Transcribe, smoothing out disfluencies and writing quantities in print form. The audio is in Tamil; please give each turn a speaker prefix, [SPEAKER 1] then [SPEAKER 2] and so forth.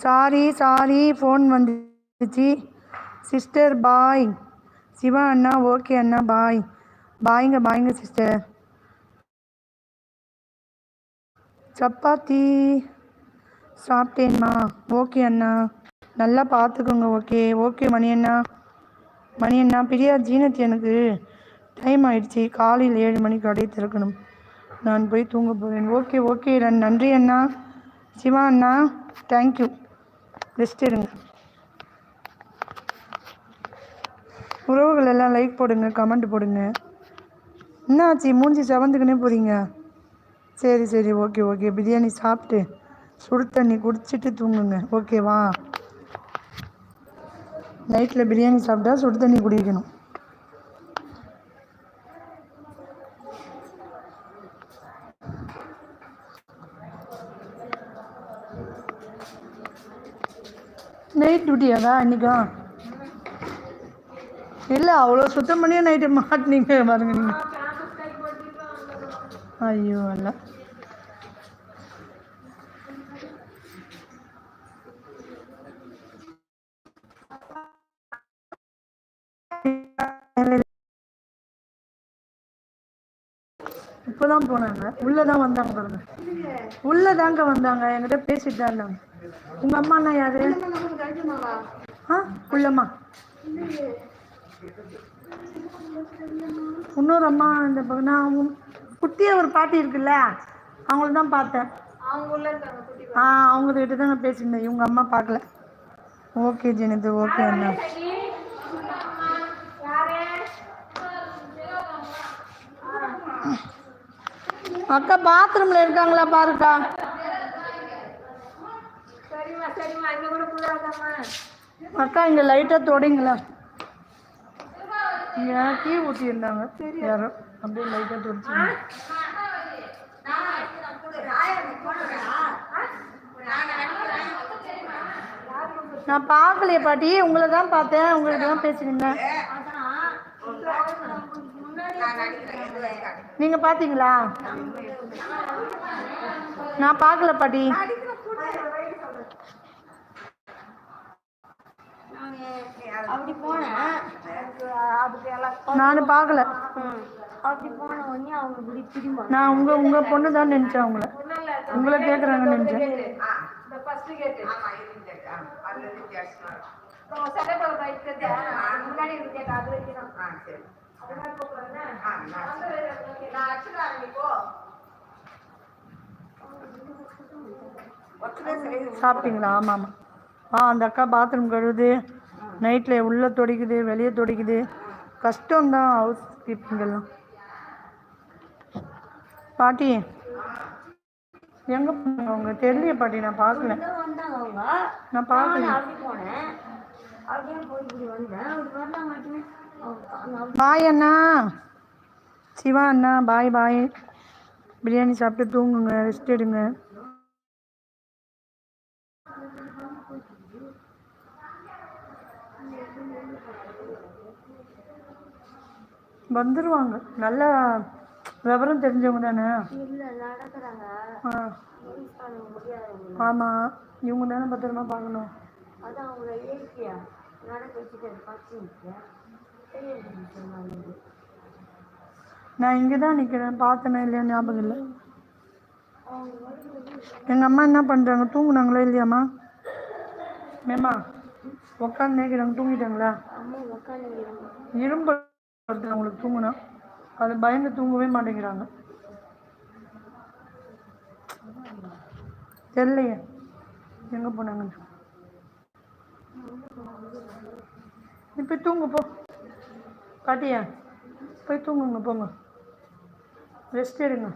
[SPEAKER 1] சாரி ஃபோன் வந்துச்சு சிஸ்டர் பாய். சிவா அண்ணா ஓகே அண்ணா பாய். பாய்ங்க சிஸ்டர். சப்பாத்தி சாப்பிட்டேன்மா. ஓகே அண்ணா நல்லா பார்த்துக்கோங்க. ஓகே மணி அண்ணா பிரியா ஜீனத் எனக்கு டைம் ஆயிடுச்சு. காலையில் 7 மணிக்கு கடையை திறக்கணும். நான் போய் தூங்க போகிறேன். ஓகே நன்றி அண்ணா. சிவா அண்ணா தேங்க்யூ. ரெஸ்ட் எடுங்க. உறவுகள் எல்லாம் லைக் போடுங்க, கமெண்ட் போடுங்க. என்னாச்சு மூஞ்சி செவந்துக்குன்னே போகிறீங்க? சரி ஓகே பிரியாணி சாப்பிட்டு சுடு தண்ணி குடிச்சிட்டு தூங்குங்க. ஓகேவா? நைட்டில் பிரியாணி சாப்பிட்டா சுடு தண்ணி குடிக்கணும். நைட் டியூட்டியாடா இன்னைக்கா? இல்லை அவ்வளோ சுத்தம் பண்ணியே நைட்டு மாட்டினீங்க பாருங்க நீங்கள். ஐயோ அல்ல. இப்போதான் போனாங்க. உள்ளதான் வந்தாங்க பாருங்க. உள்ளதாங்க வந்தாங்க. என்கிட்ட பேசிட்டு தான் இருந்தாங்க. உங்க அம்மா அண்ணா யாரு? உள்ளம்மா இன்னொரு அம்மா இந்த நான் குட்டிய ஒரு பாட்டி இருக்குல்ல அவங்கள தான் பார்த்தேன். அவங்ககிட்ட தான் நான் பேசியிருந்தேன். இவங்க அம்மா பார்க்கல. ஓகே ஜெனிது ஓகே அண்ணா. அக்கா பாத்ரூம்ல இருக்காங்களா பாருக்கா. அக்கா இங்க லைட்டா தொடங்களா. இங்க டீ ஊற்றி இருந்தாங்க யாரும் அப்படியே லைட்டா தொடச்சு. நான் பார்க்கலையே பாட்டி. உங்களை தான் பார்த்தேன். உங்களுக்கு தான் பேசினேன். நீங்க பாத்தீங்களா? நான் பார்க்கல பாட்டி. நானும் பார்க்கல. நான் உங்க பொண்ணு தான் நினைச்சேன். உங்களை கேட்குறாங்கன்னு நினைச்சேன். சாப்பிட்டீங்களா? ஆமாம் அந்த அக்கா பாத்ரூம் கழுவுது. நைட்டில் உள்ளே துடைக்குது, வெளியே துடைக்குது. கஷ்டம்தான் ஹவுஸ் கீப்பிங்கெல்லாம். பாட்டி எங்கே போனாங்க அவங்க? தெரியலையே பாட்டி. நான் பார்க்கல. பாய் அண்ணா. சிவா அண்ணா பாய். பிரியாணி சாப்பிட்டு தூங்குங்க, ரெஸ்ட் எடுங்க. வந்துருவாங்க. நல்ல விவரம் தெரிஞ்சவங்க தானே. ஆமாம் இவங்க தானே பத்திரமா பார்க்கணும். நான் இங்கே தான் நிற்கிறேன். பார்த்தேனா இல்லையா ஞாபகம் இல்லை. எங்கள் அம்மா என்ன பண்ணுறாங்க? தூங்குனாங்களா இல்லையாம்மா? மேம்மா உட்காந்து நினைக்கிறாங்க. தூங்கிட்டாங்களா? இரும்பு அவங்களுக்கு தூங்குனா அது பயந்து தூங்கவே மாட்டேங்கிறாங்க. தெரியலையே எங்கே போனாங்கன்னு. நீ போய் தூங்க போ பாட்டியா. போய் தூங்குங்க, போங்க ரெஸ்ட் எடுங்க.